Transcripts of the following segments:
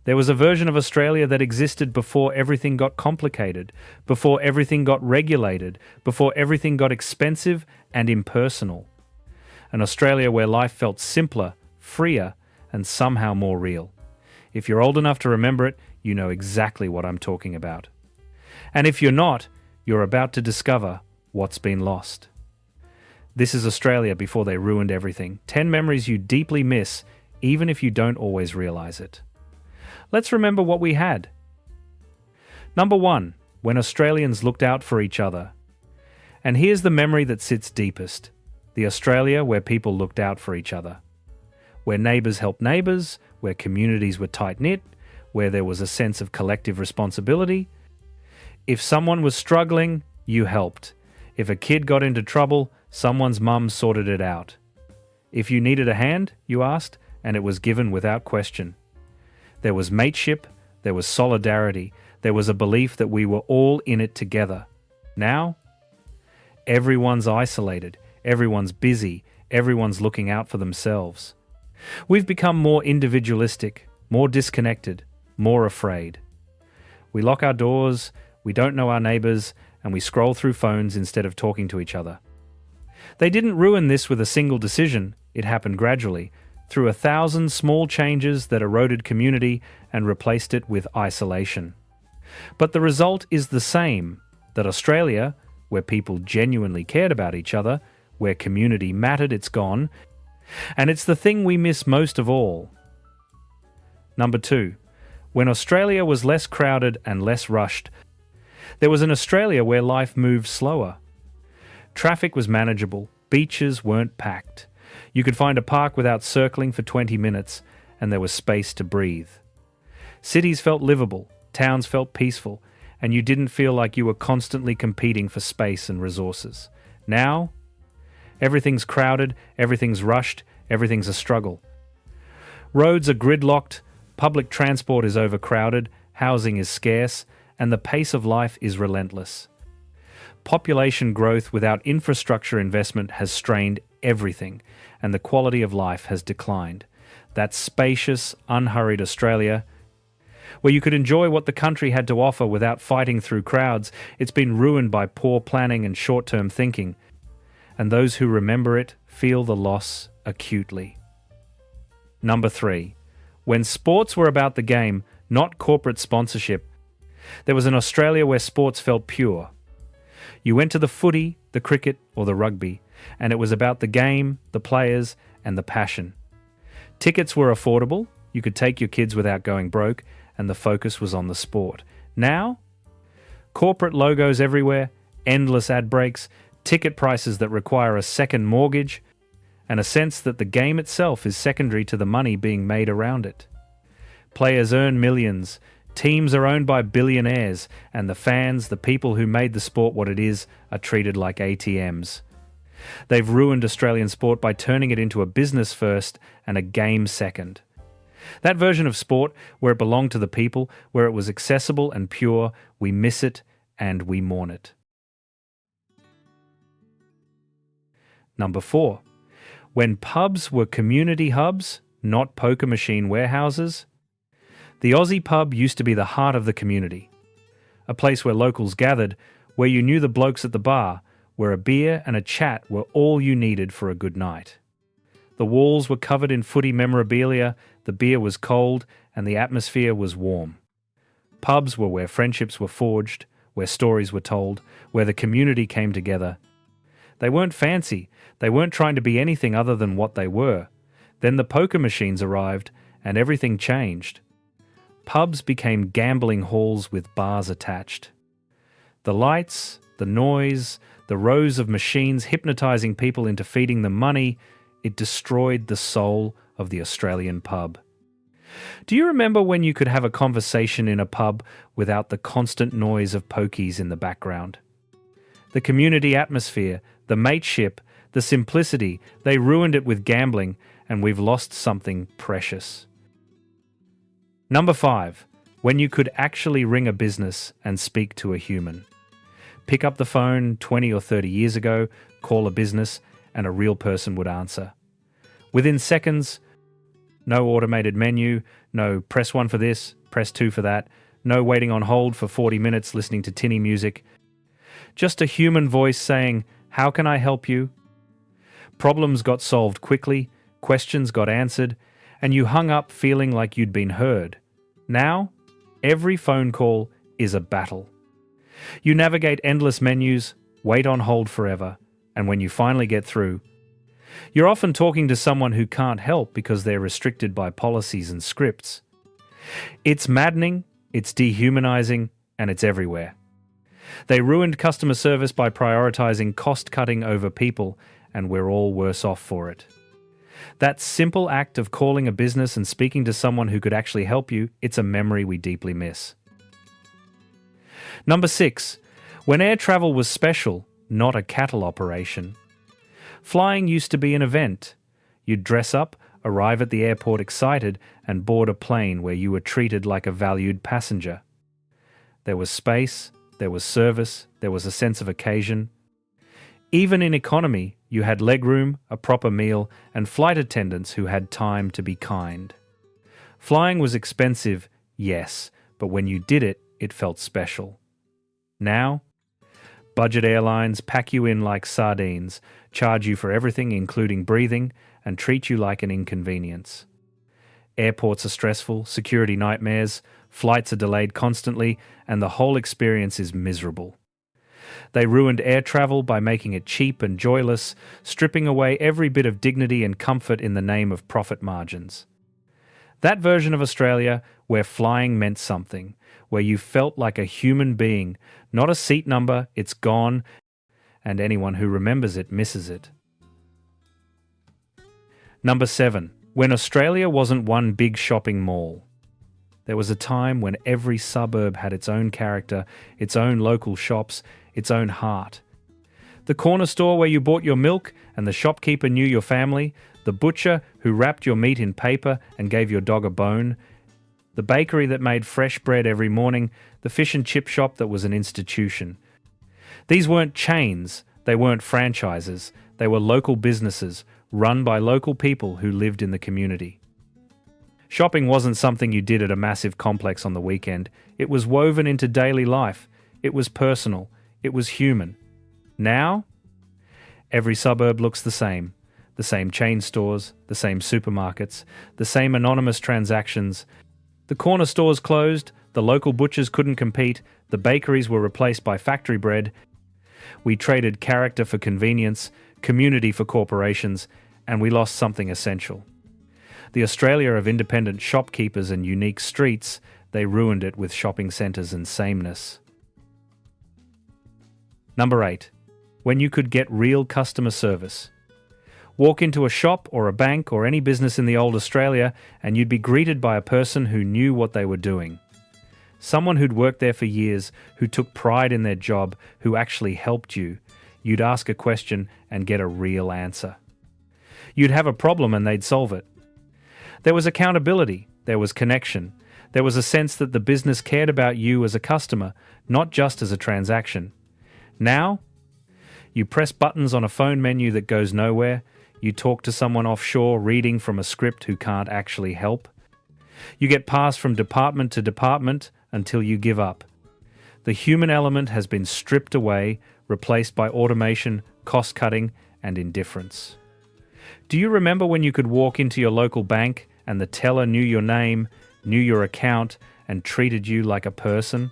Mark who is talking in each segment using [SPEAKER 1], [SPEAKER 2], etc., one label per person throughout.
[SPEAKER 1] There was a version of Australia that existed before everything got complicated, before everything got regulated, before everything got expensive and impersonal. An Australia where life felt simpler, freer, and somehow more real. If you're old enough to remember it, you know exactly what I'm talking about. And if you're not, you're about to discover what's been lost. This is Australia before they ruined everything. 10 memories you deeply miss, even if you don't always realize it. Let's remember what we had. Number 1, when Australians looked out for each other. And here's the memory that sits deepest. The Australia where people looked out for each other. Where neighbours helped neighbours, where communities were tight-knit, where there was a sense of collective responsibility. If someone was struggling, you helped. If a kid got into trouble, someone's mum sorted it out. If you needed a hand, you asked, and it was given without question. There was mateship, there was solidarity, there was a belief that we were all in it together. Now, everyone's isolated, everyone's busy, everyone's looking out for themselves. We've become more individualistic, more disconnected, more afraid. We lock our doors, we don't know our neighbours, and we scroll through phones instead of talking to each other. They didn't ruin this with a single decision. It happened gradually, through 1,000 small changes that eroded community and replaced it with isolation. But the result is the same, that Australia, where people genuinely cared about each other, where community mattered, it's gone, and it's the thing we miss most of all. Number 2, when Australia was less crowded and less rushed, there was an Australia where life moved slower. Traffic was manageable, beaches weren't packed. You could find a park without circling for 20 minutes, and there was space to breathe. Cities felt livable, towns felt peaceful, and you didn't feel like you were constantly competing for space and resources. Now, everything's crowded, everything's rushed, everything's a struggle. Roads are gridlocked, public transport is overcrowded, housing is scarce, and the pace of life is relentless. Population growth without infrastructure investment has strained everything, and the quality of life has declined. That spacious, unhurried Australia, where you could enjoy what the country had to offer without fighting through crowds, it's been ruined by poor planning and short-term thinking, and those who remember it feel the loss acutely. Number 3, when sports were about the game, not corporate sponsorship, there was an Australia where sports felt pure. You went to the footy, the cricket, or the rugby, and it was about the game, the players, and the passion. Tickets were affordable, you could take your kids without going broke, and the focus was on the sport. Now, corporate logos everywhere, endless ad breaks, ticket prices that require a second mortgage, and a sense that the game itself is secondary to the money being made around it. Players earn millions, teams are owned by billionaires, and the fans, the people who made the sport what it is, are treated like ATMs. They've ruined Australian sport by turning it into a business first and a game second. That version of sport, where it belonged to the people, where it was accessible and pure, we miss it and we mourn it. Number 4, when pubs were community hubs, not poker machine warehouses. The Aussie pub used to be the heart of the community, a place where locals gathered, where you knew the blokes at the bar, where a beer and a chat were all you needed for a good night. The walls were covered in footy memorabilia, the beer was cold, and the atmosphere was warm. Pubs were where friendships were forged, where stories were told, where the community came together. They weren't fancy, they weren't trying to be anything other than what they were. Then the poker machines arrived, and everything changed. Pubs became gambling halls with bars attached. The lights, the noise, the rows of machines hypnotising people into feeding them money, it destroyed the soul of the Australian pub. Do you remember when you could have a conversation in a pub without the constant noise of pokies in the background? The community atmosphere, the mateship, the simplicity, they ruined it with gambling, and we've lost something precious. Number 5, when you could actually ring a business and speak to a human. Pick up the phone 20 or 30 years ago, call a business, and a real person would answer. Within seconds, No automated menu, no press 1 for this, press 2 for that, no waiting on hold for 40 minutes listening to tinny music. Just a human voice saying, "How can I help you?" Problems got solved quickly, questions got answered, and you hung up feeling like you'd been heard. Now, every phone call is a battle. You navigate endless menus, wait on hold forever, and when you finally get through, you're often talking to someone who can't help because they're restricted by policies and scripts. It's maddening, it's dehumanizing, and it's everywhere. They ruined customer service by prioritizing cost-cutting over people, and we're all worse off for it. That simple act of calling a business and speaking to someone who could actually help you, it's a memory we deeply miss. Number 6. When air travel was special, not a cattle operation. Flying used to be an event. You'd dress up, arrive at the airport excited, and board a plane where you were treated like a valued passenger. There was space, there was service, there was a sense of occasion. Even in economy, you had legroom, a proper meal, and flight attendants who had time to be kind. Flying was expensive, yes, but when you did it, it felt special. Now, budget airlines pack you in like sardines, charge you for everything including breathing, and treat you like an inconvenience. Airports are stressful, security nightmares, flights are delayed constantly, and the whole experience is miserable. They ruined air travel by making it cheap and joyless, stripping away every bit of dignity and comfort in the name of profit margins. That version of Australia where flying meant something, where you felt like a human being, not a seat number, it's gone, and anyone who remembers it misses it. Number 7. When Australia wasn't one big shopping mall. There was a time when every suburb had its own character, its own local shops, its own heart. The corner store where you bought your milk and the shopkeeper knew your family, the butcher who wrapped your meat in paper and gave your dog a bone, the bakery that made fresh bread every morning, the fish and chip shop that was an institution. These weren't chains, they weren't franchises, they were local businesses, run by local people who lived in the community. Shopping wasn't something you did at a massive complex on the weekend. It was woven into daily life. It was personal. It was human. Now, every suburb looks the same. The same chain stores, the same supermarkets, the same anonymous transactions. The corner stores closed, the local butchers couldn't compete, the bakeries were replaced by factory bread. We traded character for convenience, community for corporations, and we lost something essential. The Australia of independent shopkeepers and unique streets, they ruined it with shopping centres and sameness. Number 8. When you could get real customer service. Walk into a shop or a bank or any business in the old Australia and you'd be greeted by a person who knew what they were doing. Someone who'd worked there for years, who took pride in their job, who actually helped you. You'd ask a question and get a real answer. You'd have a problem and they'd solve it. There was accountability, there was connection, there was a sense that the business cared about you as a customer, not just as a transaction. Now, you press buttons on a phone menu that goes nowhere, you talk to someone offshore reading from a script who can't actually help. You get passed from department to department until you give up. The human element has been stripped away, replaced by automation, cost-cutting, and indifference. Do you remember when you could walk into your local bank and the teller knew your name, knew your account, and treated you like a person?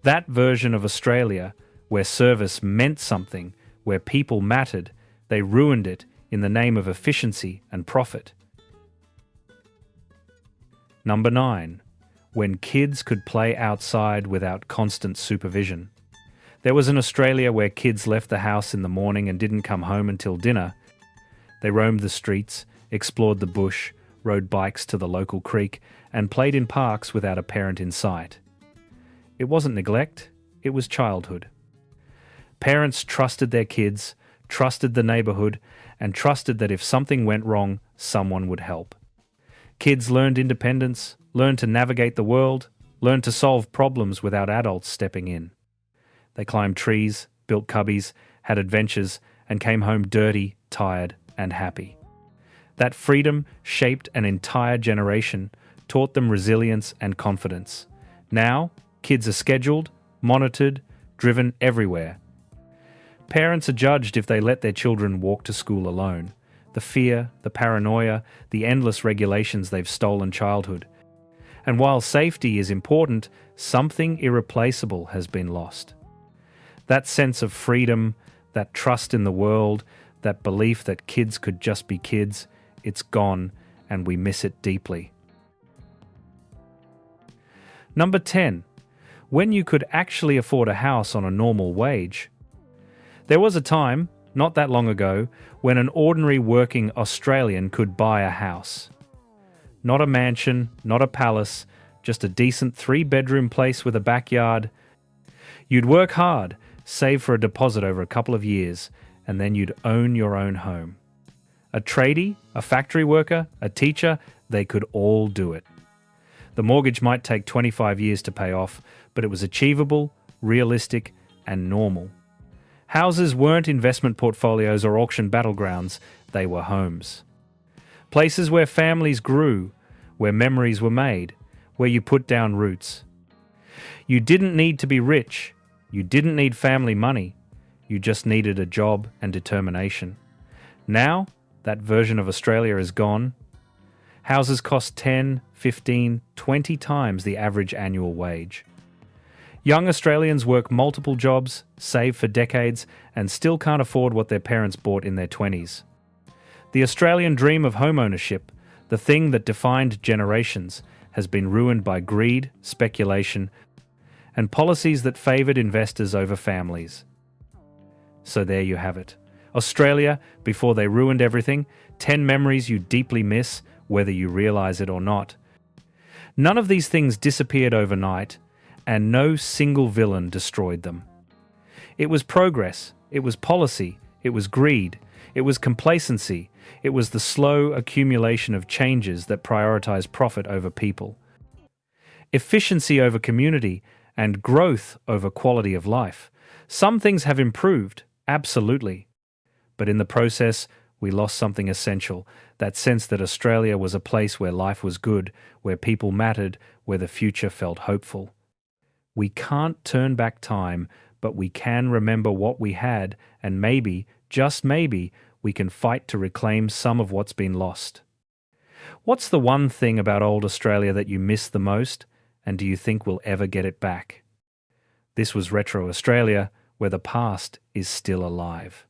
[SPEAKER 1] That version of Australia, where service meant something, where people mattered, they ruined it in the name of efficiency and profit. Number 9. When kids could play outside without constant supervision. There was an Australia where kids left the house in the morning and didn't come home until dinner. They roamed the streets, explored the bush, rode bikes to the local creek, and played in parks without a parent in sight. It wasn't neglect, it was childhood. Parents trusted their kids, trusted the neighbourhood, and trusted that if something went wrong, someone would help. Kids learned independence, learned to navigate the world, learned to solve problems without adults stepping in. They climbed trees, built cubbies, had adventures, and came home dirty, tired, and happy. That freedom shaped an entire generation, taught them resilience and confidence. Now, kids are scheduled, monitored, driven everywhere. Parents are judged if they let their children walk to school alone. The fear, the paranoia, the endless regulations they've stolen childhood. And while safety is important, something irreplaceable has been lost. That sense of freedom, that trust in the world, that belief that kids could just be kids, it's gone, and we miss it deeply. Number 10. When you could actually afford a house on a normal wage. There was a time, not that long ago, when an ordinary working Australian could buy a house. Not a mansion, not a palace, just a decent 3-bedroom place with a backyard. You'd work hard, save for a deposit over a couple of years, and then you'd own your own home. A tradie, a factory worker, a teacher, they could all do it. The mortgage might take 25 years to pay off, but it was achievable, realistic, and normal. Houses weren't investment portfolios or auction battlegrounds, they were homes. Places where families grew, where memories were made, where you put down roots. You didn't need to be rich, you didn't need family money, you just needed a job and determination. Now, that version of Australia is gone. Houses cost 10, 15, 20 times the average annual wage. Young Australians work multiple jobs, save for decades, and still can't afford what their parents bought in their 20s. The Australian dream of home ownership, the thing that defined generations, has been ruined by greed, speculation, and policies that favoured investors over families. So there you have it. Australia, before they ruined everything, 10 memories you deeply miss, whether you realise it or not. None of these things disappeared overnight, and no single villain destroyed them. It was progress, it was policy, it was greed, it was complacency, it was the slow accumulation of changes that prioritise profit over people. Efficiency over community, and growth over quality of life. Some things have improved, absolutely. But in the process, we lost something essential, that sense that Australia was a place where life was good, where people mattered, where the future felt hopeful. We can't turn back time, but we can remember what we had, and maybe, just maybe, we can fight to reclaim some of what's been lost. What's the one thing about old Australia that you miss the most, and do you think we'll ever get it back? This was Retro Australia, where the past is still alive.